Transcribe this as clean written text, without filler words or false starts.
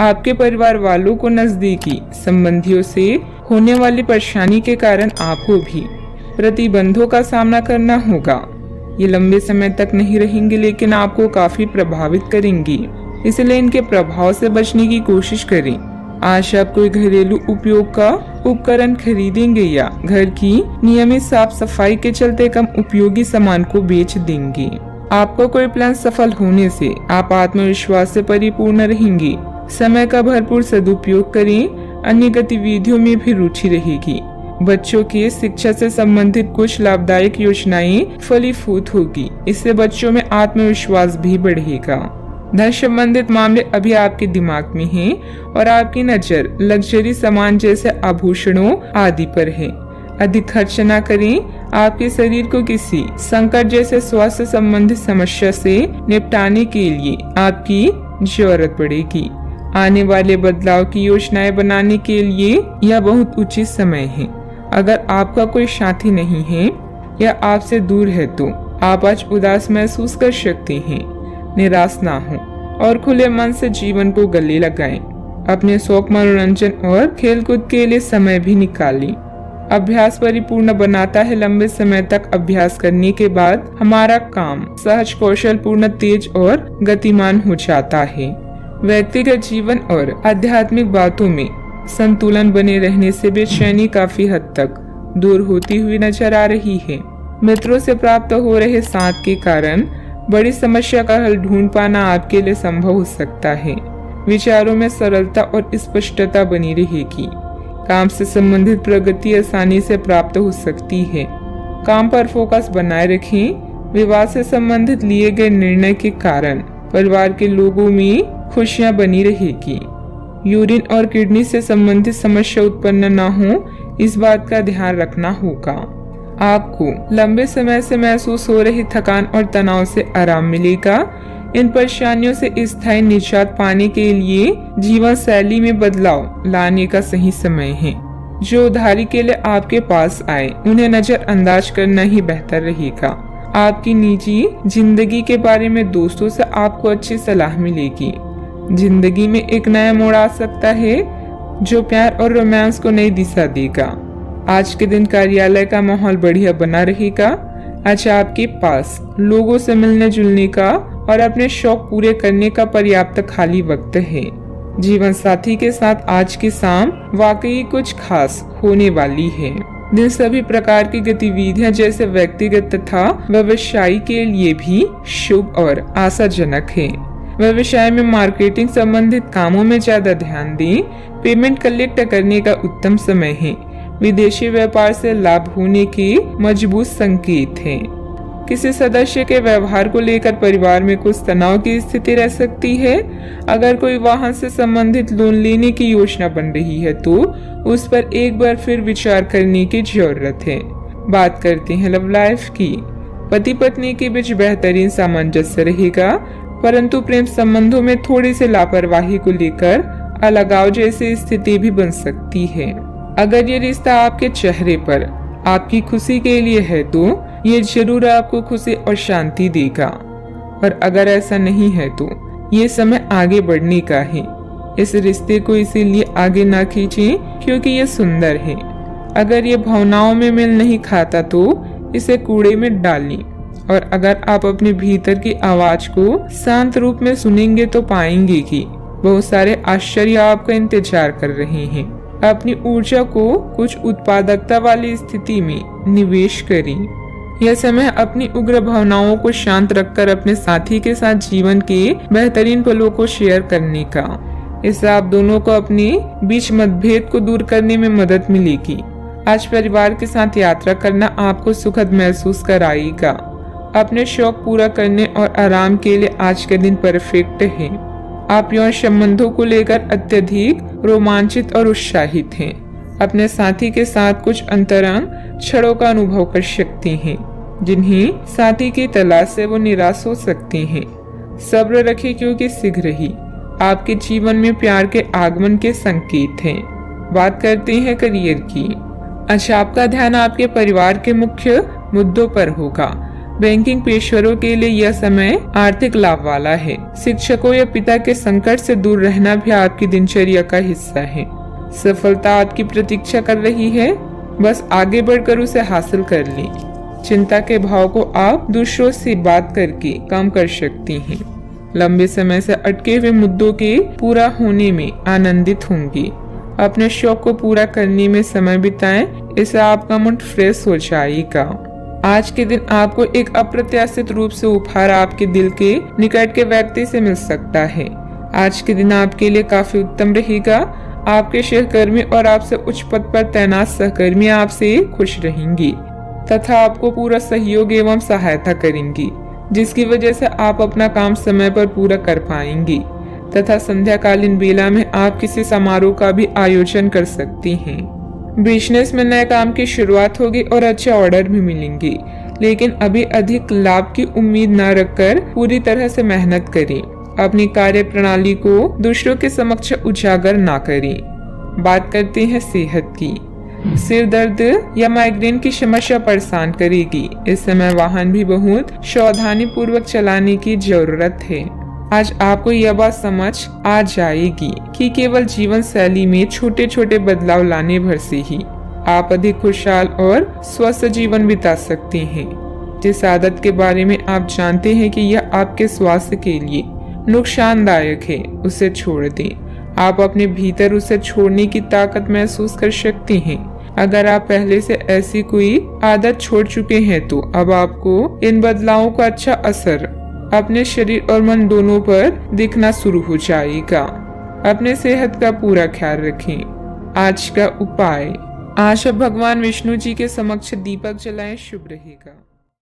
आपके परिवार वालों को नजदीकी संबंधियों से होने वाली परेशानी के कारण आपको भी प्रतिबंधों का सामना करना होगा। ये लंबे समय तक नहीं रहेंगे लेकिन आपको काफी प्रभावित करेंगी, इसलिए इनके प्रभाव से बचने की कोशिश करें। आज आप कोई घरेलू उपयोग का उपकरण खरीदेंगे या घर की नियमित साफ सफाई के चलते कम उपयोगी सामान को बेच देंगे। आपका कोई प्लान सफल होने से आप आत्मविश्वास से परिपूर्ण रहेंगे। समय का भरपूर सदुपयोग करें, अन्य गतिविधियों में भी रुचि रहेगी। बच्चों की शिक्षा से संबंधित कुछ लाभदायक योजनाएं फलीभूत होगी, इससे बच्चों में आत्मविश्वास भी बढ़ेगा। धन संबंधित मामले अभी आपके दिमाग में हैं और आपकी नजर लग्जरी सामान जैसे आभूषणों आदि पर है। अधिक खर्च न करें। आपके शरीर को किसी संकट जैसे स्वास्थ्य संबंधित समस्या से निपटाने के लिए आपकी जरूरत पड़ेगी। आने वाले बदलाव की योजनाएं बनाने के लिए यह बहुत उचित समय है। अगर आपका कोई साथी नहीं है या आपसे दूर है तो आप आज उदास महसूस कर सकते हैं। निराश ना हो और खुले मन से जीवन को गले लगाएं। अपने शौक, मनोरंजन और खेलकूद के लिए समय भी निकालें। अभ्यास परिपूर्ण बनाता है। लंबे समय तक अभ्यास करने के बाद हमारा काम सहज, कौशल पूर्ण, तेज और गतिमान हो जाता है। व्यक्तिगत जीवन और आध्यात्मिक बातों में संतुलन बने रहने से बेचैनी काफी हद तक दूर होती हुई नजर आ रही है। मित्रों से प्राप्त हो रहे साथ के कारण बड़ी समस्या का हल ढूंढ पाना आपके लिए संभव हो सकता है। विचारों में सरलता और स्पष्टता बनी रहेगी। काम से संबंधित प्रगति आसानी से प्राप्त हो सकती है। काम पर फोकस बनाए रखें। विवाह से संबंधित लिए गए निर्णय के कारण परिवार के लोगों में खुशियां बनी रहेगी। यूरिन और किडनी से संबंधित समस्या उत्पन्न न हो, इस बात का ध्यान रखना होगा। आपको लंबे समय से महसूस हो रही थकान और तनाव से आराम मिलेगा। इन परेशानियों से स्थायी निजात पाने के लिए जीवन शैली में बदलाव लाने का सही समय है। जो उधारी के लिए आपके पास आए उन्हें नजरअंदाज करना ही बेहतर रहेगा। आपकी निजी जिंदगी के बारे में दोस्तों से आपको अच्छी सलाह मिलेगी। जिंदगी में एक नया मोड़ आ सकता है जो प्यार और रोमांस को नई दिशा देगा। आज के दिन कार्यालय का माहौल बढ़िया बना रहेगा। आज आपके पास लोगों से मिलने जुलने का और अपने शौक पूरे करने का पर्याप्त खाली वक्त है। जीवन साथी के साथ आज की शाम वाकई कुछ खास होने वाली है। दिन सभी प्रकार की गतिविधियां जैसे व्यक्तिगत तथा व्यवसायी के लिए भी शुभ और आशाजनक है। व्यवसाय में मार्केटिंग संबंधित कामों में ज्यादा ध्यान दें। पेमेंट कलेक्ट करने का उत्तम समय है। विदेशी व्यापार से लाभ होने के मजबूत संकेत हैं। किसी सदस्य के व्यवहार को लेकर परिवार में कुछ तनाव की स्थिति रह सकती है। अगर कोई वाहन से संबंधित लोन लेने की योजना बन रही है तो उस पर एक बार फिर विचार करने की जरूरत है। बात करते हैं लव लाइफ की। पति पत्नी के बीच बेहतरीन सामंजस्य रहेगा, परंतु प्रेम संबंधों में थोड़ी सी लापरवाही को लेकर अलगाव जैसी स्थिति भी बन सकती है। अगर ये रिश्ता आपके चेहरे पर आपकी खुशी के लिए है तो ये जरूर आपको खुशी और शांति देगा, और अगर ऐसा नहीं है तो ये समय आगे बढ़ने का है। इस रिश्ते को इसीलिए आगे ना खींचें क्योंकि ये सुंदर है। अगर ये भावनाओं में मेल नहीं खाता तो इसे कूड़े में डालें, और अगर आप अपने भीतर की आवाज को शांत रूप में सुनेंगे तो पाएंगे कि बहुत सारे आश्चर्य आपका इंतजार कर रहे हैं। अपनी ऊर्जा को कुछ उत्पादकता वाली स्थिति में निवेश करें। यह समय अपनी उग्र भावनाओं को शांत रखकर अपने साथी के साथ जीवन के बेहतरीन पलों को शेयर करने का। इससे आप दोनों को अपने बीच मतभेद को दूर करने में मदद मिलेगी। आज परिवार के साथ यात्रा करना आपको सुखद महसूस कराएगा। अपने शौक पूरा करने और आराम के लिए आज का दिन परफेक्ट है। आप यौन संबंधों को लेकर अत्यधिक रोमांचित और उत्साहित हैं। अपने साथी के साथ कुछ अंतरंग क्षणों का अनुभव कर सकते हैं, जिन्हें साथी की तलाश से वो निराश हो सकते हैं। सब्र रखें क्योंकि शीघ्र ही आपके जीवन में प्यार के आगमन के संकेत हैं। बात करते हैं करियर की। अच्छा, आपका ध्यान आपके परिवार के मुख्य मुद्दों पर होगा। बैंकिंग पेशेवरों के लिए यह समय आर्थिक लाभ वाला है। शिक्षकों या पिता के संकट से दूर रहना भी आपकी दिनचर्या का हिस्सा है। सफलता आपकी प्रतीक्षा कर रही है, बस आगे बढ़कर उसे हासिल कर ली। चिंता के भाव को आप दूसरों से बात करके कम कर सकती हैं। लंबे समय से अटके हुए मुद्दों के पूरा होने में आनंदित होंगी। अपने शौक को पूरा करने में समय बिताएं, इससे आपका मूड फ्रेश हो जाएगा। आज के दिन आपको एक अप्रत्याशित रूप से उपहार आपके दिल के निकट के व्यक्ति से मिल सकता है। आज के दिन आपके लिए काफी उत्तम रहेगा। आपके सहकर्मी और आपसे उच्च पद पर तैनात सहकर्मी आपसे खुश रहेंगी तथा आपको पूरा सहयोग एवं सहायता करेंगी, जिसकी वजह से आप अपना काम समय पर पूरा कर पाएंगी तथा संध्याकालीन बेला में आप किसी समारोह का भी आयोजन कर सकती हैं। बिजनेस में नए काम की शुरुआत होगी और अच्छे ऑर्डर भी मिलेंगे, लेकिन अभी अधिक लाभ की उम्मीद न रखकर पूरी तरह से मेहनत करें। अपनी कार्य प्रणाली को दूसरों के समक्ष उजागर ना करें। बात करते हैं सेहत की। सिर दर्द या माइग्रेन की समस्या परेशान करेगी। इस समय वाहन भी बहुत सावधानी पूर्वक चलाने की जरूरत है। आज आपको यह बात समझ आ जाएगी कि केवल जीवन शैली में छोटे छोटे बदलाव लाने भर से ही आप अधिक खुशहाल और स्वस्थ जीवन बिता सकते हैं। जिस आदत के बारे में आप जानते हैं कि यह आपके स्वास्थ्य के लिए नुकसानदायक है, उसे छोड़ दें। आप अपने भीतर उसे छोड़ने की ताकत महसूस कर सकते हैं। अगर आप पहले से ऐसी कोई आदत छोड़ चुके हैं तो अब आपको इन बदलावों का अच्छा असर अपने शरीर और मन दोनों पर दिखना शुरू हो जाएगा। अपने सेहत का पूरा ख्याल रखें। आज का उपाय, आज भगवान विष्णु जी के समक्ष दीपक जलाएं, शुभ रहेगा।